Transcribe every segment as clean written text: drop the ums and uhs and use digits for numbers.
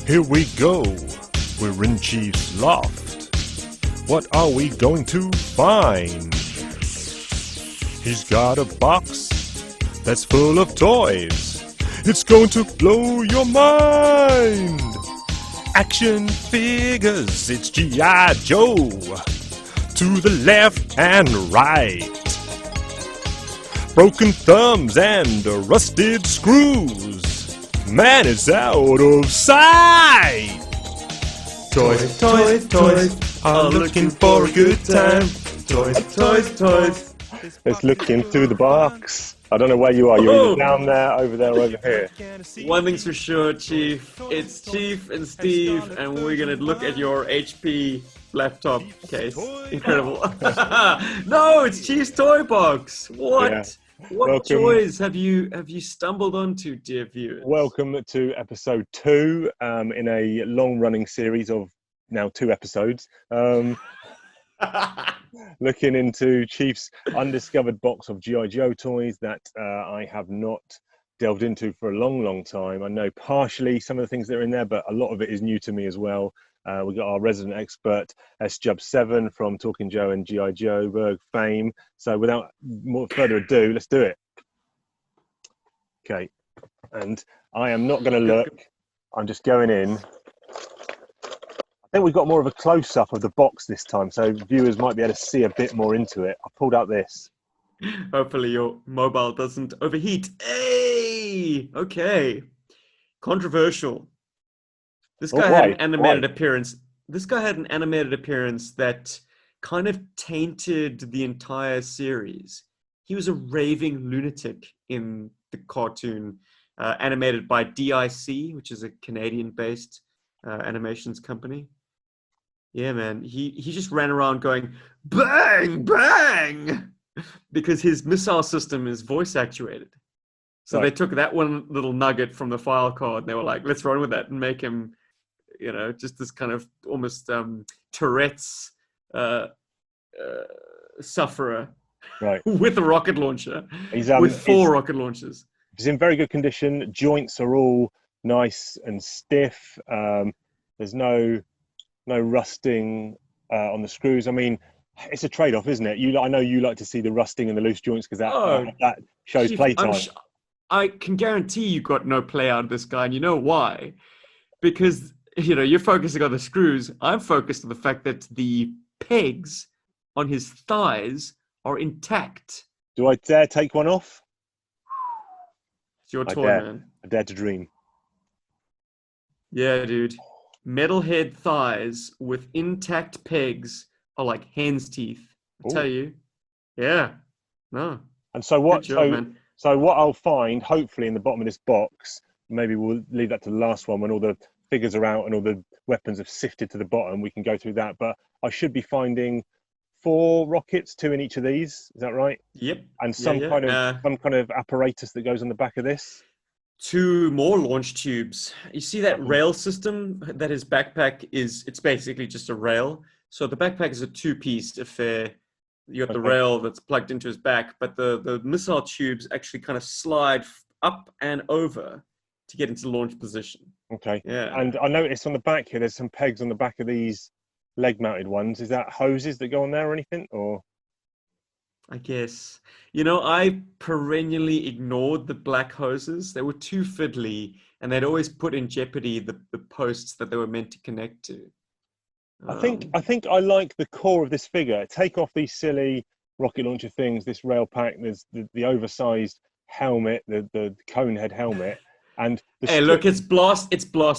Here we go. We're in Chief's loft. What are we going to find? He's got a box that's full of toys. It's going to blow your mind. Action figures, it's G.I. Joe. To the left and right. Broken thumbs and rusted screws. Man is out of sight. Toys, toys, toys are looking for a good time. Toys, toys, toys. Let's look into the box. I don't know where you are. You're either down there, over there, or over here. One thing's for sure, Chief. It's Chief and Steve, and we're gonna look at your HP laptop case. Incredible. No, it's Chief's toy box. What? Yeah. What joys have you stumbled onto, dear viewers? Welcome to episode 2 in a long-running series of now 2 episodes. Looking into Chief's undiscovered box of G.I. Joe toys that I have not delved into for a long, long time. I know partially some of the things that are in there, but a lot of it is new to me as well. We've got our resident expert, S-Jub7 from Talking Joe and G.I. Joe fame. So without more further ado, let's do it. Okay, and I am not going to look. I'm just going in. I think we've got more of a close-up of the box this time, so viewers might be able to see a bit more into it. I pulled out this. Hopefully your mobile doesn't overheat. Hey! Okay. Controversial. This guy had an animated appearance. This guy had an animated appearance that kind of tainted the entire series. He was a raving lunatic in the cartoon, animated by DIC, which is a Canadian-based animations company. Yeah, man. He just ran around going, bang, bang, because his missile system is voice actuated. So They took that one little nugget from the file card, and they were like, let's run with that and make him, you know, just this kind of almost Tourette's sufferer, right? With a rocket launcher, with 4 rocket launchers. He's in very good condition. Joints are all nice and stiff. There's no rusting on the screws. I mean, it's a trade-off, isn't it? I know you like to see the rusting and the loose joints because that shows playtime. I can guarantee you got no play out of this guy, and you know why? Because you're focusing on the screws. I'm focused on the fact that the pegs on his thighs are intact. Do I dare take one off? It's your toy, man. I dare to dream. Yeah, dude. Metalhead thighs with intact pegs are like hen's teeth. I tell you. Yeah. No. And so what? Man. So what I'll find, hopefully, in the bottom of this box, maybe we'll leave that to the last one when all the figures are out and all the weapons have sifted to the bottom. We can go through that, but I should be finding 4 rockets, 2 in each of these. Is that right? Yep. And some kind of apparatus that goes on the back of this. 2 more launch tubes. You see that rail system that his backpack is? It's basically just a rail. So the backpack is a 2-piece affair. You got the rail that's plugged into his back, but the missile tubes actually kind of slide up and over to get into launch position. Okay. Yeah. And I noticed on the back here, there's some pegs on the back of these leg-mounted ones. Is that hoses that go on there or anything? Or I guess. I perennially ignored the black hoses. They were too fiddly, and they'd always put in jeopardy the posts that they were meant to connect to. I think I like the core of this figure. Take off these silly rocket launcher things, this rail pack, there's the oversized helmet, the cone head helmet. And look, it's blast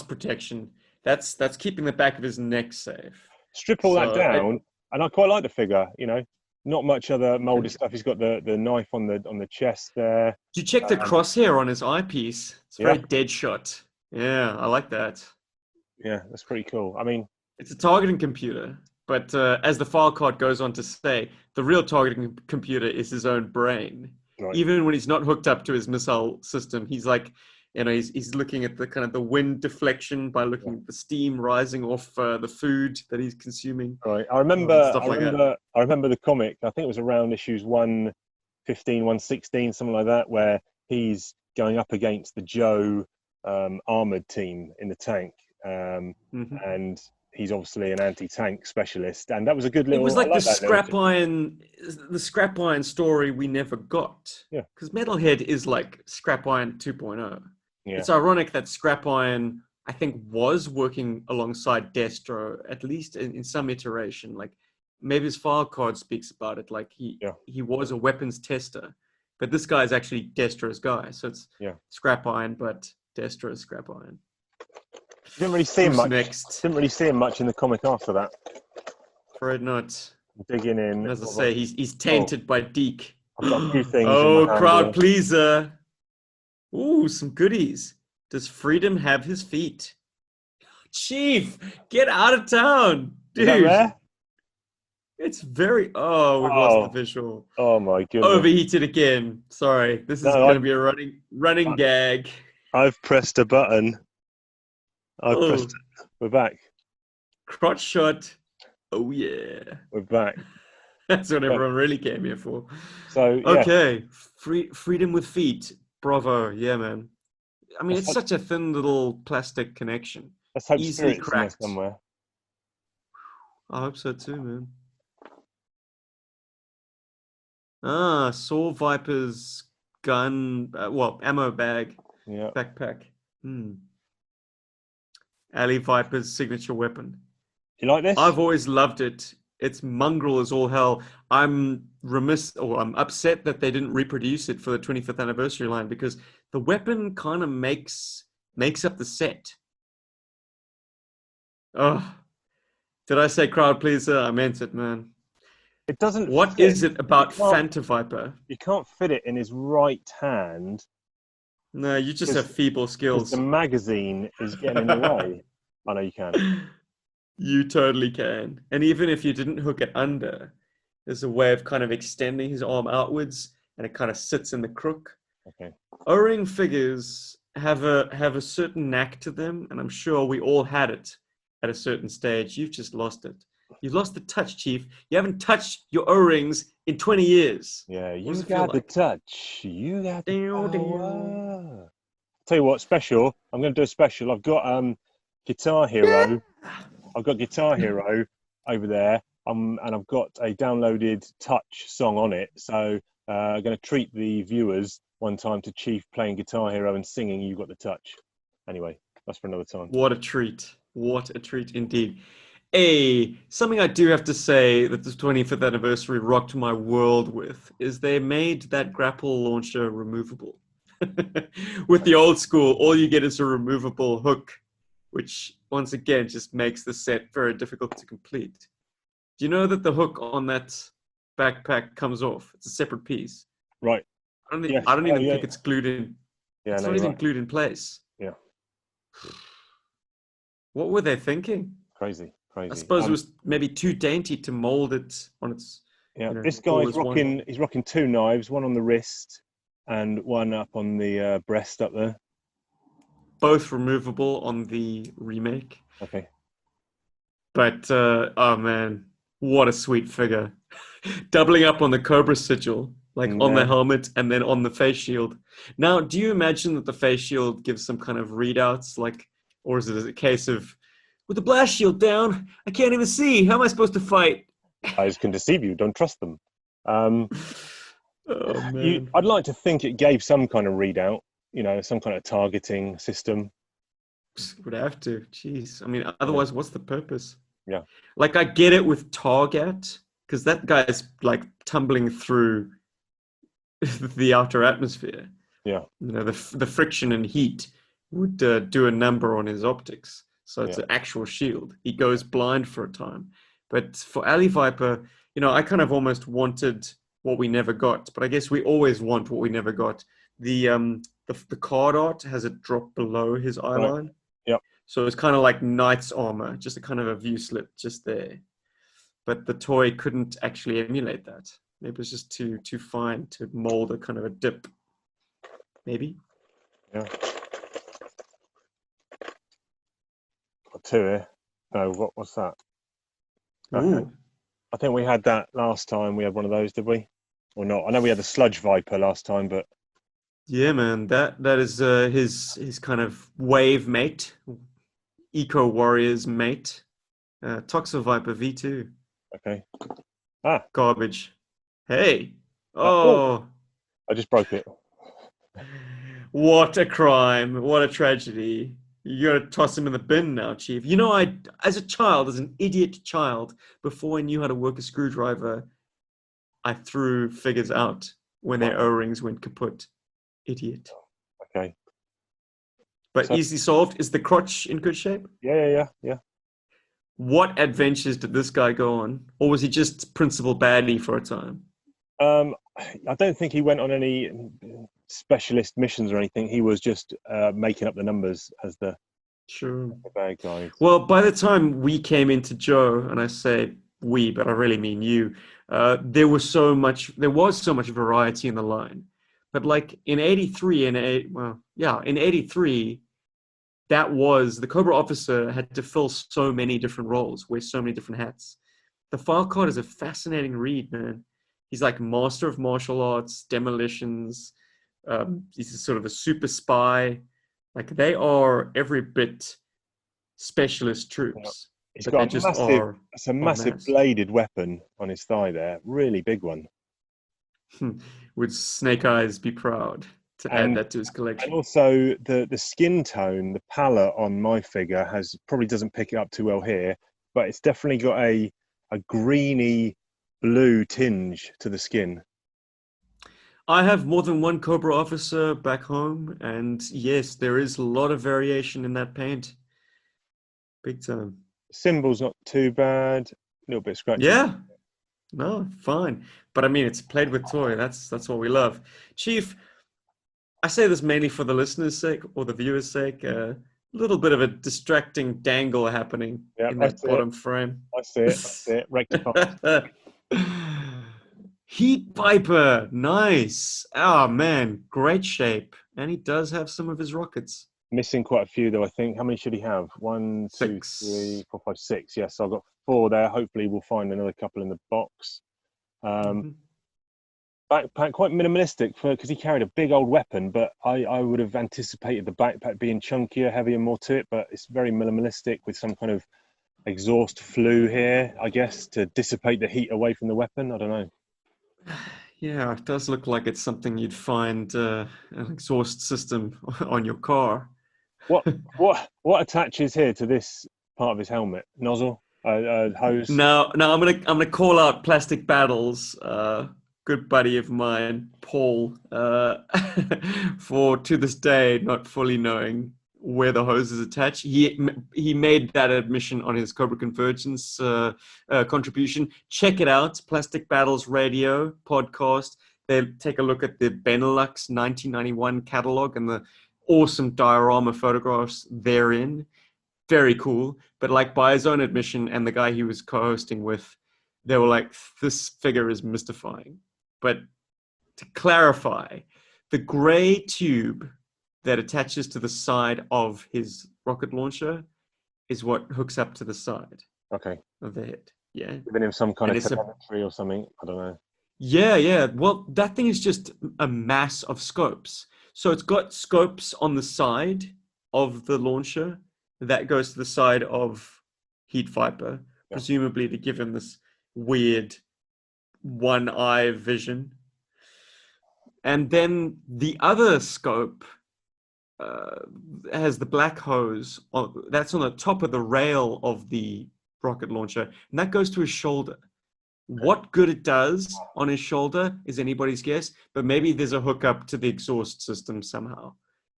protection. That's keeping the back of his neck safe. Strip all that down, and I quite like the figure. Not much other molded stuff. He's got the knife on the chest there. Did you check the crosshair on his eyepiece? It's very dead shot. Yeah, I like that. Yeah, that's pretty cool. I mean, it's a targeting computer, but as the file card goes on to say, the real targeting computer is his own brain. Right. Even when he's not hooked up to his missile system, he's like, he's looking at the kind of the wind deflection by looking at the steam rising off the food that he's consuming. Right. I remember the comic. I think it was around issues 115, 116, something like that, where he's going up against the Joe armored team in the tank. and he's obviously an anti-tank specialist. And that was a good little. It was like the scrap iron story we never got. Yeah, because Metalhead is like scrap iron 2.0. Yeah. It's ironic that scrap iron, I think, was working alongside Destro, at least in some iteration. Like maybe his file card speaks about it. Like he was a weapons tester, but this guy is actually Destro's guy. So it's scrap iron, but Destro's scrap iron. Didn't really see him much. Next? Didn't really see him much in the comic after that. Afraid not. Digging in. As I say, he's tainted by Deke. I've got a few things. Oh, crowd pleaser. Ooh, some goodies. Does Freedom have his feet? Chief, get out of town, dude. Is that rare? It's very. Oh, we've lost the visual. Oh my goodness. Overheated again. Sorry, this is going to be a running gag. I've pressed a button. Pressed it. We're back. Crotch shot. Oh yeah. We're back. That's what everyone really came here for. So okay, freedom with feet. Bravo. Yeah, man. I mean, it's such a thin little plastic connection. Let's hope easily Spirit's cracked in there somewhere. I hope so too, man. Ah, Saw Viper's gun, ammo bag, backpack. Alley Viper's signature weapon. You like this? I've always loved it. It's mongrel as all hell. I'm upset that they didn't reproduce it for the 25th anniversary line, because the weapon kind of makes up the set. Oh, did I say crowd pleaser? I meant it, man. It doesn't. What is it about Phanta Viper? You can't fit it in his right hand. No, you just have feeble skills. The magazine is getting in the way. I know you can. You totally can. And even if you didn't hook it under, there's a way of kind of extending his arm outwards, and it kind of sits in the crook. Okay. O-ring figures have a certain knack to them, and I'm sure we all had it at a certain stage. You've just lost it. You've lost the touch, Chief. You haven't touched your O-rings in 20 years. Yeah, you got the touch. You got the power. Tell you what, special. I'm going to do a special. I've got Guitar Hero. I've got Guitar Hero over there, and I've got a downloaded Touch song on it. So I'm going to treat the viewers one time to Chief playing Guitar Hero and singing "You Got the Touch." Anyway, that's for another time. What a treat! What a treat indeed. Something I do have to say that the 25th anniversary rocked my world with is they made that grapple launcher removable. With the old school, all you get is a removable hook, which once again just makes the set very difficult to complete. Do you know that the hook on that backpack comes off? It's a separate piece. Right. I don't even think it's glued in. Yeah, it's not even glued in place. Yeah. What were they thinking? Crazy. I suppose it was maybe too dainty to mold it on its. Yeah, this guy's rocking. He's rocking two knives, one on the wrist and one up on the breast up there. Both removable on the remake. Okay. But oh man, what a sweet figure! Doubling up on the Cobra sigil, like on the helmet and then on the face shield. Now, do you imagine that the face shield gives some kind of readouts, like, or is it a case of, with the blast shield down, I can't even see. How am I supposed to fight? Eyes can deceive you. Don't trust them. Oh, man. I'd like to think it gave some kind of readout, some kind of targeting system. Would have to. Jeez. I mean, otherwise, what's the purpose? Yeah. Like, I get it with Target, because that guy's like tumbling through the outer atmosphere. Yeah. The friction and heat would do a number on his optics. So it's an actual shield. He goes blind for a time. But for Alley Viper, I kind of almost wanted what we never got. But I guess we always want what we never got. The card art has a drop below his eye line. Yeah. So it's kind of like knight's armor, just a kind of a view slit just there. But the toy couldn't actually emulate that. Maybe it was just too fine to mold a kind of a dip. Maybe. Yeah. Got two here. No, what's that? Okay. I think we had that last time. We had one of those, did we? Or not? I know we had the Sludge Viper last time, but yeah, man, that is his kind of wave mate. Eco Warriors mate. Toxo Viper V2. Okay. Garbage. Hey. Oh, Oh. I just broke it. What a crime. What a tragedy. You gotta toss him in the bin now, Chief. You know, as a child, as an idiot child, before I knew how to work a screwdriver, I threw figures out when their O-rings went kaput. Idiot. Okay. But So, easily solved. Is the crotch in good shape? yeah. What adventures did this guy go on? Or was he just principal baddie for a time? I don't think he went on any specialist missions or anything. He was just making up the numbers as the Sure. bad guys. Well, by the time we came into Joe, and I say we, but I really mean you, there was so much variety in the line. But like in '83 in '83, that was the Cobra Officer had to fill so many different roles, wear so many different hats. The file card is a fascinating read, man. He's like master of martial arts, demolitions. He's sort of a super spy. Like they are every bit specialist troops, He's but they got just are it's a en massive masse. bladed weapon on his thigh there, really big one. Would Snake Eyes be proud to add And that to his collection? also the skin tone, the pallor on my figure probably doesn't pick it up too well here, but it's definitely got a greeny blue tinge to the skin. I have more than one Cobra Officer back home, and yes, there is a lot of variation in that paint. Big time. Symbol's not too bad, a little bit scratchy. Yeah, no, fine. But I mean, it's played with toy. That's what we love. Chief, I say this mainly for the listeners' sake or the viewers' sake. A little bit of a distracting dangle happening Yeah, in I that see it. bottom frame. I see it. Rectified. Heat Viper, nice. Oh man, great shape. And he does have some of his rockets. Missing quite a few though, I think. How many should he have? 1, 2, 3, 6. 4, 5, 6. Yes, so I've got 4 there. Hopefully we'll find another couple in the box. Mhm. Backpack quite minimalistic because he carried a big old weapon, but I would have anticipated the backpack being chunkier, heavier, more to it, but it's very minimalistic with some kind of exhaust flue here, I guess, to dissipate the heat away from the weapon. I don't know. Yeah, it does look like it's something you'd find an exhaust system on your car. What attaches here to this part of his helmet? Nozzle, hose. Now I'm gonna call out Plastic Battles, good buddy of mine, Paul, for to this day not fully knowing where the hose is attached. He made that admission on his Cobra Convergence contribution. Check it out, Plastic Battles Radio podcast. They take a look at the Benelux 1991 catalog and the awesome diorama photographs therein. Very cool. But like by his own admission and the guy he was co-hosting with, they were like, this figure is mystifying. But to clarify, the gray tube that attaches to the side of his rocket launcher is what hooks up to the side Okay. of the head. Yeah. Giving him some kind And of telemetry or something. I don't know. Yeah. Well, that thing is just a mass of scopes. So it's got scopes on the side of the launcher that goes to the side of Heat Viper, presumably to give him this weird one eye vision. And then the other scope has the black hose that's on the top of the rail of the rocket launcher, and that goes to his shoulder. What good it does on his shoulder is anybody's guess, but maybe there's a hookup to the exhaust system somehow.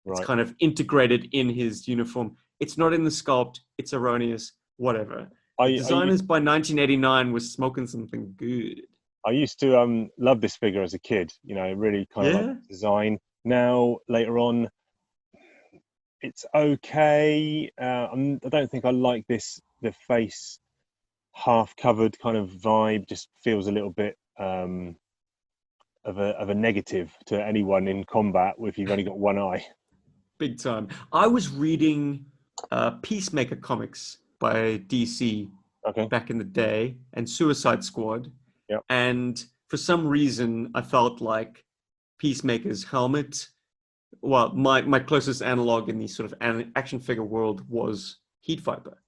It's Right. kind of integrated in his uniform. It's not in the sculpt. It's erroneous. Whatever. The designers by 1989 was smoking something good. I used to love this figure as a kid. You know, really kind of like design. Now later on, it's okay. I don't think I like the face half covered kind of vibe. Just feels a little bit of a negative to anyone in combat if you've only got one eye. Big time. I was reading Peacemaker comics by DC back in the day, and Suicide Squad. Yep. And for some reason, I felt like Peacemaker's helmet. Well, my closest analog in the sort of action figure world was Heat Viper.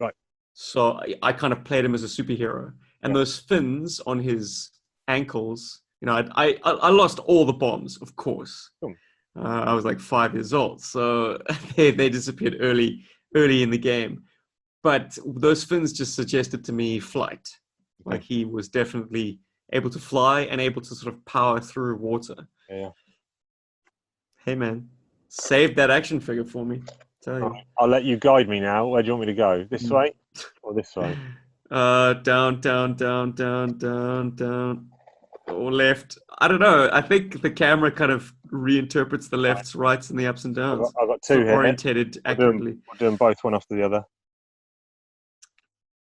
Right. So I kind of played him as a superhero. And those fins on his ankles, you know, I lost all the bombs, of course. I was like 5 years old, so they disappeared early in the game. But those fins just suggested to me flight. Like he was definitely able to fly and able to sort of power through water. Yeah. Hey man, save that action figure for me. Tell you. I'll let you guide me now. Where do you want me to go? This way or this way? Down, or left. I don't know. I think the camera kind of reinterprets the lefts, rights, and the ups and downs. I've got two here. Orientated accurately. We're doing both one after the other.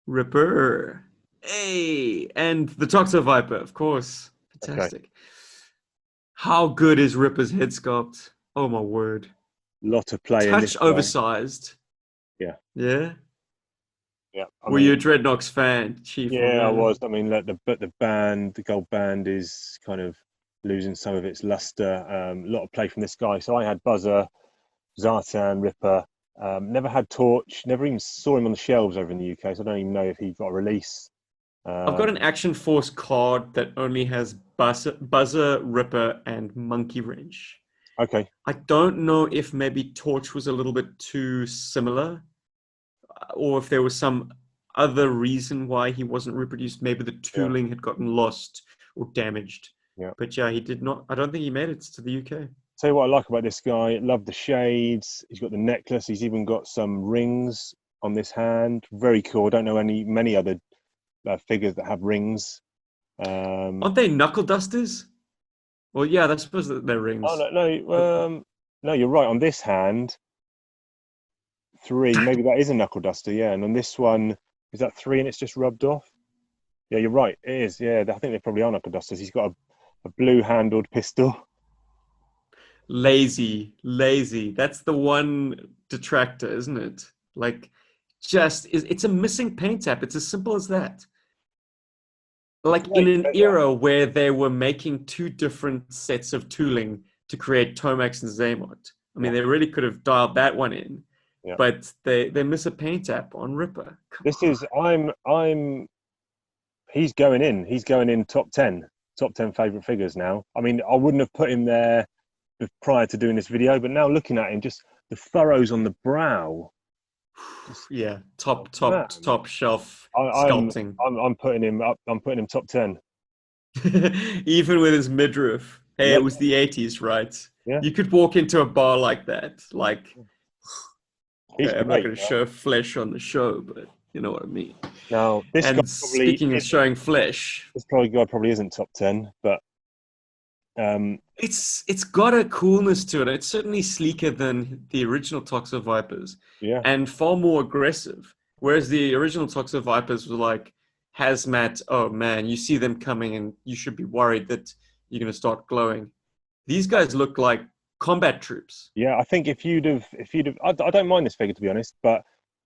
Ripper. Hey, and the Toxo Viper, of course. Fantastic. Okay. How good is Ripper's head sculpt? Oh my word. Lot of play. Touch oversized. Yeah. Yeah. Yeah. Were you a Dreadnoks fan, Chief? Yeah, I was. I mean, the gold band is kind of losing some of its luster. A lot of play from this guy. So I had Buzzer, Zartan, Ripper. Never had Torch. Never even saw him on the shelves over in the UK. So I don't even know if he got a release. I've got an Action Force card that only has Buzzer, Ripper, and Monkey Wrench. Okay. I don't know if maybe Torch was a little bit too similar, or if there was some other reason why he wasn't reproduced. Maybe the tooling had gotten lost or damaged. Yeah. But yeah, he did not. I don't think he made it to the UK. Tell you what I like about this guy. Love the shades. He's got the necklace. He's even got some rings on this hand. Very cool. I don't know many other figures that have rings. Aren't they knuckle dusters? Well, yeah, I suppose they're rings. Oh no, you're right. On this hand, 3. Maybe that is a knuckle duster. Yeah, and on this one, is that 3 and it's just rubbed off? Yeah, you're right. It is. Yeah, I think they probably are knuckle dusters. He's got a blue-handled pistol. Lazy. That's the one detractor, isn't it? Like, it's a missing paint tap. It's as simple as that. Like in an era where they were making 2 different sets of tooling to create Tomax and Zaymot. I mean, they really could have dialed that one in, but they miss a paint tap on Ripper. He's going in. He's going in top 10 favorite figures now. I mean, I wouldn't have put him there prior to doing this video, but now looking at him, just the furrows on the brow. Yeah, top shelf sculpting. I'm putting him up. I'm putting him top 10. Even with his midriff. Hey, it was the 80s, right? Yeah. You could walk into a bar like that. Like, I'm not going to show flesh on the show, but you know what I mean. Now, speaking of showing flesh, this guy probably isn't top 10, but it's got a coolness to it. It's certainly sleeker than the original Toxo Vipers, and far more aggressive. Whereas the original Toxo Vipers were like hazmat. Oh man, you see them coming, and you should be worried that you're going to start glowing. These guys look like combat troops. Yeah, I think if you'd have, I don't mind this figure to be honest, but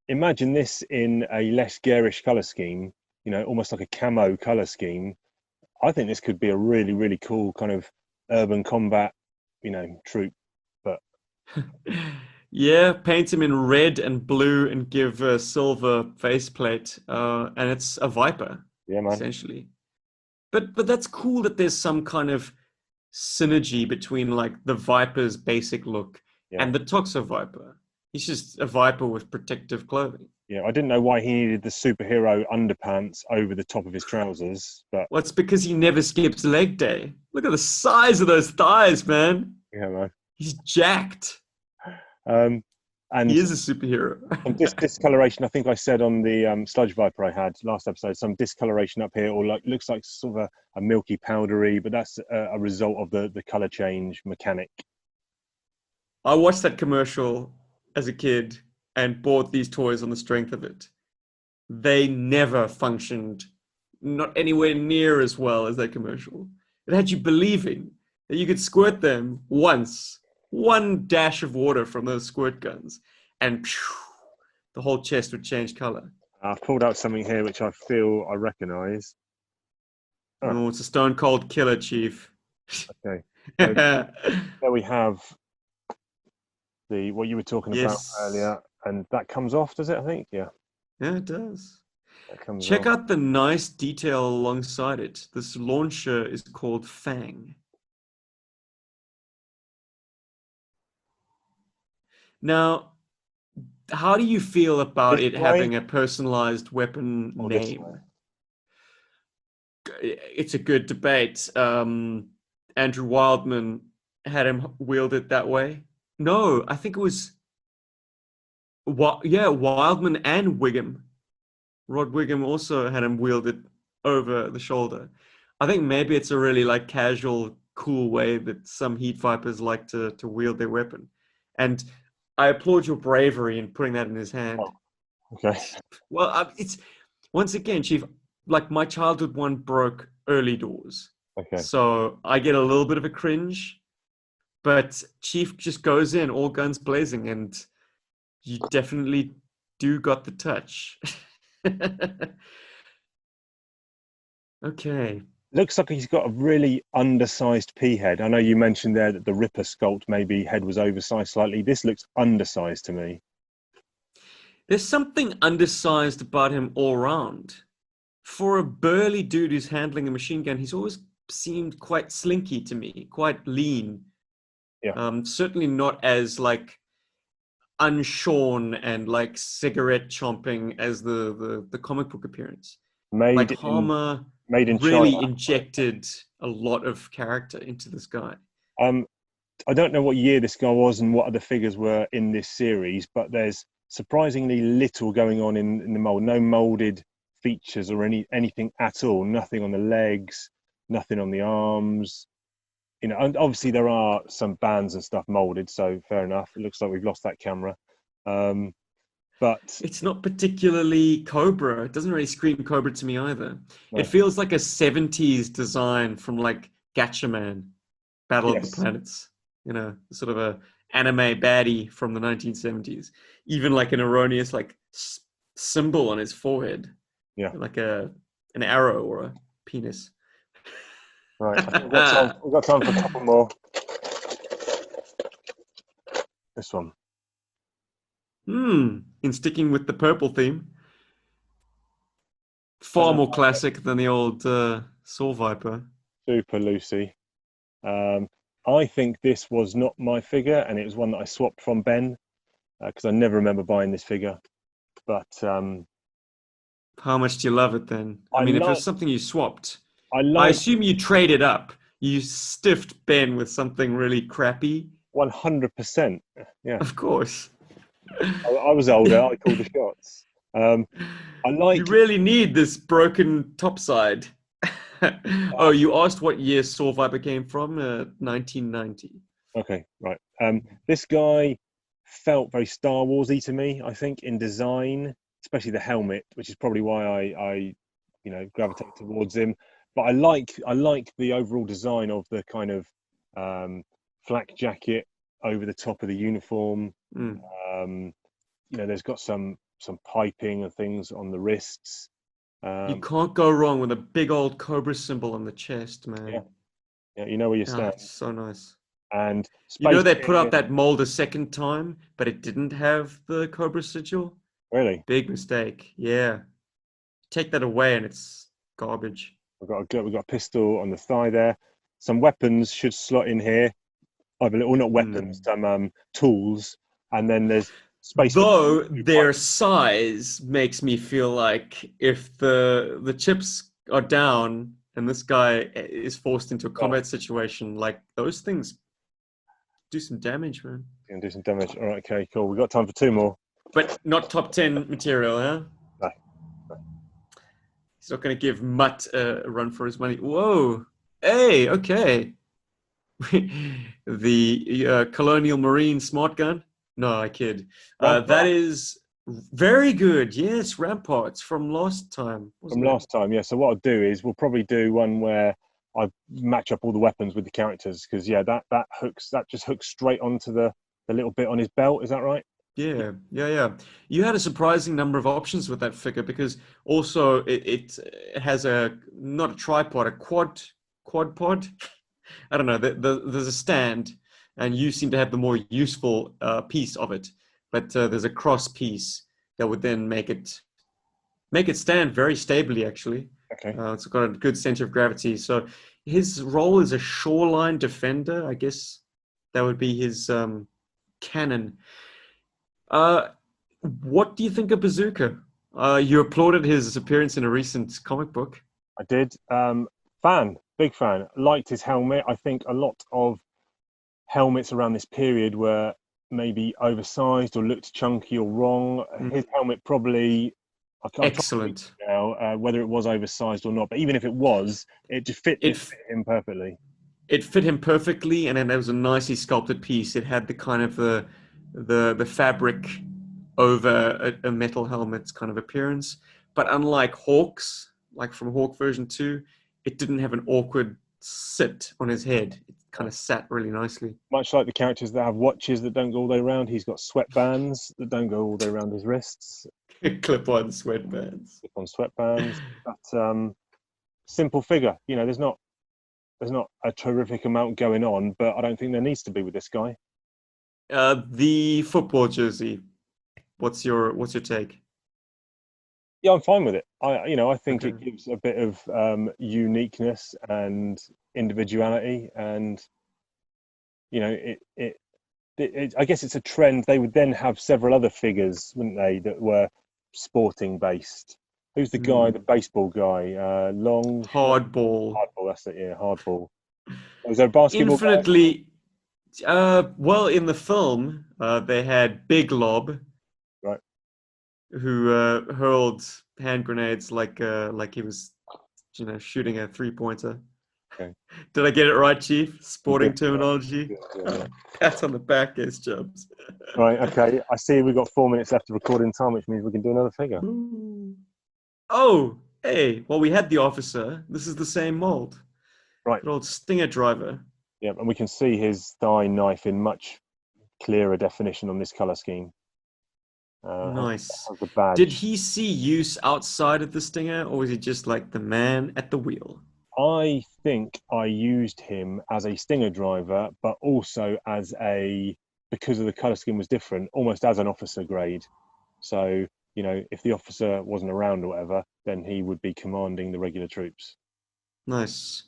imagine this in a less garish color scheme. You know, almost like a camo color scheme. I think this could be a really, really cool kind of urban combat, troop. But yeah, paint him in red and blue and give a silver faceplate, and it's a Viper. Yeah, man. Essentially. But that's cool that there's some kind of synergy between like the Viper's basic look and the Toxo Viper. He's just a Viper with protective clothing. Yeah, I didn't know why he needed the superhero underpants over the top of his trousers, but well, it's because he never skips leg day. Look at the size of those thighs, man. Yeah, man. He's jacked. And he is a superhero. And discoloration, I think I said on the Sludge Viper I had last episode, some discoloration up here, or looks like sort of a milky powdery, but that's a result of the color change mechanic. I watched that commercial as a kid and bought these toys on the strength of it. They never functioned, not anywhere near as well as that commercial. It had you believing that you could squirt them once, one dash of water from those squirt guns, and the whole chest would change color. I've pulled out something here which I feel I recognize. Oh, it's a Stone Cold Killer, Chief. Okay. So there we have what you were talking about earlier. And that comes off, does it? I think, yeah. Yeah, it does. That comes Check off. out the nice detail alongside it. This launcher is called Fang. Now, how do you feel about This it way having a personalized weapon or this way? name? It's a good debate. Andrew Wildman had him wield it that way. No, I think it was Wildman and Wiggum. Rod Wiggum also had him wield it over the shoulder. I think maybe it's a really like casual, cool way that some Heat Vipers like to wield their weapon. And I applaud your bravery in putting that in his hand. Oh, okay. Well, it's once again, Chief, like my childhood one broke early doors. Okay. So I get a little bit of a cringe, but Chief just goes in all guns blazing, and you definitely do got the touch. Okay. Looks like he's got a really undersized pea head. I know you mentioned there that the Ripper sculpt maybe head was oversized slightly. This looks undersized to me. There's something undersized about him all around. For a burly dude who's handling a machine gun, he's always seemed quite slinky to me, quite lean. Yeah. Certainly not as like unshorn and like cigarette chomping as the comic book appearance. Like Harmer made in really China. injected a lot of character into this guy. I don't know what year this guy was and what other figures were in this series, but there's surprisingly little going on in the mold. No molded features or anything at all. Nothing on the legs, nothing on the arms. You know, and obviously there are some bands and stuff molded, so fair enough. It looks like we've lost that camera. But it's not particularly Cobra. It doesn't really scream Cobra to me either. No. It feels like a 70s design from like Gatchaman, Battle of the Planets. You know, sort of a anime baddie from the 1970s. Even like an erroneous like symbol on his forehead. Yeah. Like an arrow or a penis. Right. I think we've got time for a couple more. This one. In sticking with the purple theme. Far more classic than the old Saw Viper. Super Lucy. I think this was not my figure, and it was one that I swapped from Ben, because I never remember buying this figure. But how much do you love it then? I mean, if it was something you swapped, I assume you traded up. You stiffed Ben with something really crappy. 100%. Yeah. Of course. I was older. I called the shots. You really need this broken topside. Oh, you asked what year Saw Viper came from? 1990. Okay, right. This guy felt very Star Warsy to me, I think, in design, especially the helmet, which is probably why I gravitate towards him. But I like the overall design of the kind of flak jacket over the top of the uniform. There's got some piping and things on the wrists. You can't go wrong with a big old Cobra symbol on the chest, man. Yeah, you know where you stand. It's so nice. And they put out that mold a second time, but it didn't have the Cobra sigil. Really? Big mistake. Yeah. Take that away and it's garbage. We've got a pistol on the thigh there. Some weapons should slot in here. Not weapons, some tools. And then there's space. Though their size makes me feel like if the chips are down and this guy is forced into a combat situation, like those things do some damage, man. You can do some damage. All right, okay, cool. We've got time for two more. But not top 10 material, huh? No. He's not going to give Mutt a run for his money. Whoa. Hey, okay. The Colonial Marine smart gun? No, I kid. That is very good. Yes, Ramparts from last time. Last time, yeah. So what I'll do is we'll probably do one where I match up all the weapons with the characters, because that just hooks straight onto the little bit on his belt. Is that right? Yeah. You had a surprising number of options with that figure, because also it has not a tripod, a quad pod. I don't know. There's a stand, and you seem to have the more useful piece of it. but there's a cross piece that would then make it stand very stably. Actually, Okay. it's got a good center of gravity. So his role is a shoreline defender. I guess that would be his cannon. What do you think of Bazooka? You applauded his appearance in a recent comic book. I did. Big fan. Liked his helmet. I think a lot of helmets around this period were maybe oversized or looked chunky or wrong. His helmet probably, Excellent. Now, whether it was oversized or not, but even if it was, it just fit him perfectly. It fit him perfectly, and then there was a nicely sculpted piece. It had the kind of the fabric over a metal helmet kind of appearance. But unlike Hawk's, like from Hawk version 2, it didn't have an awkward sit on his head. It kind of sat really nicely. Much like the characters that have watches that don't go all the way around, he's got sweatbands that don't go all the way around his wrists. Clip-on sweatbands. Clip-on sweatbands. But simple figure. You know, there's not a terrific amount going on, but I don't think there needs to be with this guy. The football jersey. What's your take? Yeah, I'm fine with it. I think it gives a bit of uniqueness and individuality, and I guess it's a trend. They would then have several other figures, wouldn't they, that were sporting based. Who's the guy, the baseball guy? Hardball. Hardball, that's it. Yeah, Hardball. Was there a basketball? Infinitely. Well, in the film, they had Big Lob. Right. Who hurled hand grenades like he was, shooting a 3-pointer. Okay. Did I get it right, Chief? Sporting terminology. Yeah. Pat on the back, is Jobs. Right. Okay. I see we've got 4 minutes left of recording time, which means we can do another figure. Ooh. Oh, hey. Well, we had the officer. This is the same mold. Right. Good old Stinger driver. Yeah, and we can see his thigh knife in much clearer definition on this color scheme. Nice. Has the badge. Did he see use outside of the Stinger, or was he just like the man at the wheel? I think I used him as a Stinger driver, but also because of the color scheme was different, almost as an officer grade. So, if the officer wasn't around or whatever, then he would be commanding the regular troops. Nice.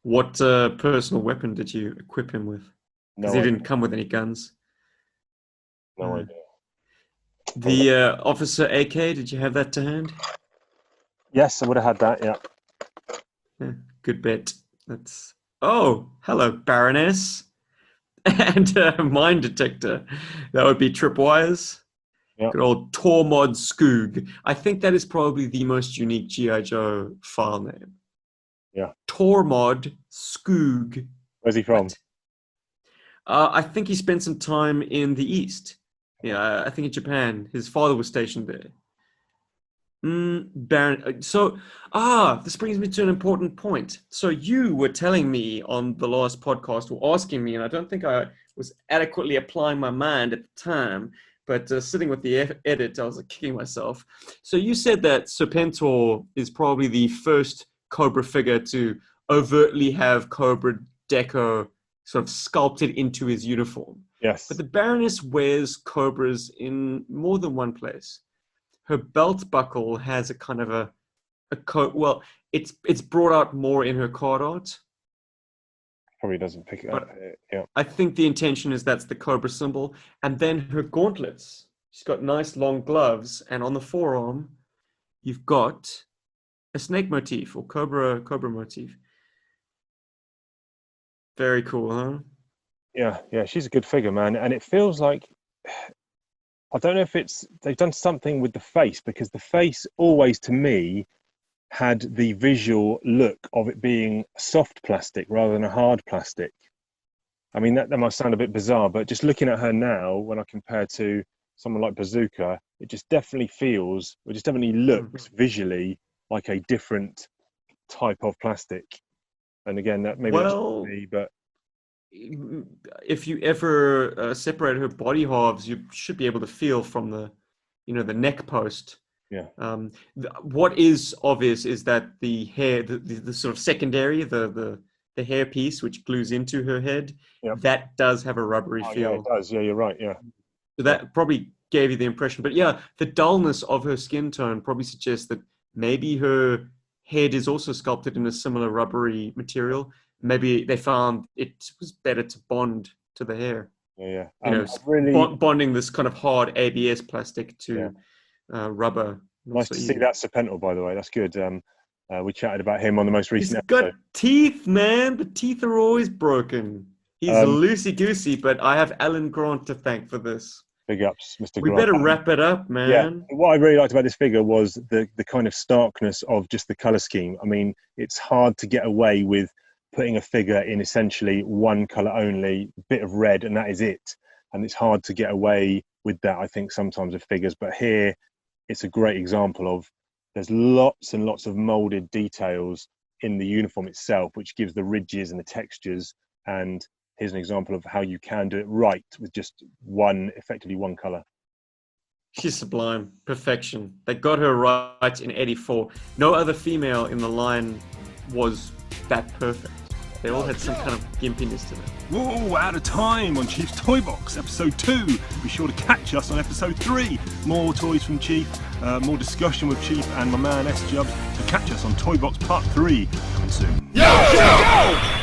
What personal weapon did you equip him with? Because he didn't come with any guns. No idea. The officer AK, did you have that to hand? Yes, I would have had that, yeah. Good bet. Oh, hello, Baroness. And mine detector. That would be Tripwires. Yep. Good old Tormod Skoog. I think that is probably the most unique G.I. Joe file name. Yeah. Tormod Skoog. Where's he from? I think he spent some time in the East. Yeah, I think in Japan. His father was stationed there. Baron. So, this brings me to an important point. So you were telling me on the last podcast, or asking me, and I don't think I was adequately applying my mind at the time, but sitting with the edit, I was like kicking myself. So you said that Serpentor is probably the first Cobra figure to overtly have Cobra deco sort of sculpted into his uniform. Yes. But the Baroness wears Cobras in more than one place. Her belt buckle has a kind of a coat. Well, it's brought out more in her card art. Probably doesn't pick it up. Yeah. I think the intention is that's the Cobra symbol. And then her gauntlets. She's got nice long gloves, and on the forearm, you've got a snake motif or cobra motif. Very cool, huh? Yeah, she's a good figure, man. And it feels like, I don't know if they've done something with the face, because the face always, to me, had the visual look of it being soft plastic rather than a hard plastic. I mean, that might sound a bit bizarre, but just looking at her now, when I compare to someone like Bazooka, it just definitely looks visually like a different type of plastic. And again, that maybe that's just me, but if you ever separate her body halves, you should be able to feel from the neck post. Yeah. What is obvious is that the hair, the sort of secondary, the hair piece which glues into her head, that does have a rubbery feel. Yeah, it does. Yeah, you're right. Yeah. So that probably gave you the impression. But yeah, the dullness of her skin tone probably suggests that maybe her head is also sculpted in a similar rubbery material. Maybe they found it was better to bond to the hair. Yeah. You know, really bonding this kind of hard ABS plastic to rubber. Nice to see that serpental, by the way. That's good. We chatted about him on the most recent episode. He's got teeth, man. The teeth are always broken. He's loosey-goosey, but I have Alan Grant to thank for this. Big ups, Mr. We Grant. better wrap it up, man. Yeah. What I really liked about this figure was the kind of starkness of just the colour scheme. I mean, it's hard to get away with putting a figure in essentially one colour only, bit of red, and that is it. And it's hard to get away with that, I think, sometimes with figures. But here, it's a great example of there's lots and lots of moulded details in the uniform itself, which gives the ridges and the textures. And here's an example of how you can do it right with just effectively one colour. She's sublime. Perfection. They got her right in 84. No other female in the line was that perfect. They all had some kind of gimpiness to them. Whoa, out of time on Chief's Toy Box, episode 2. Be sure to catch us on episode 3. More toys from Chief, more discussion with Chief and my man S-Jubs. So catch us on Toy Box Part 3 coming soon. Yo!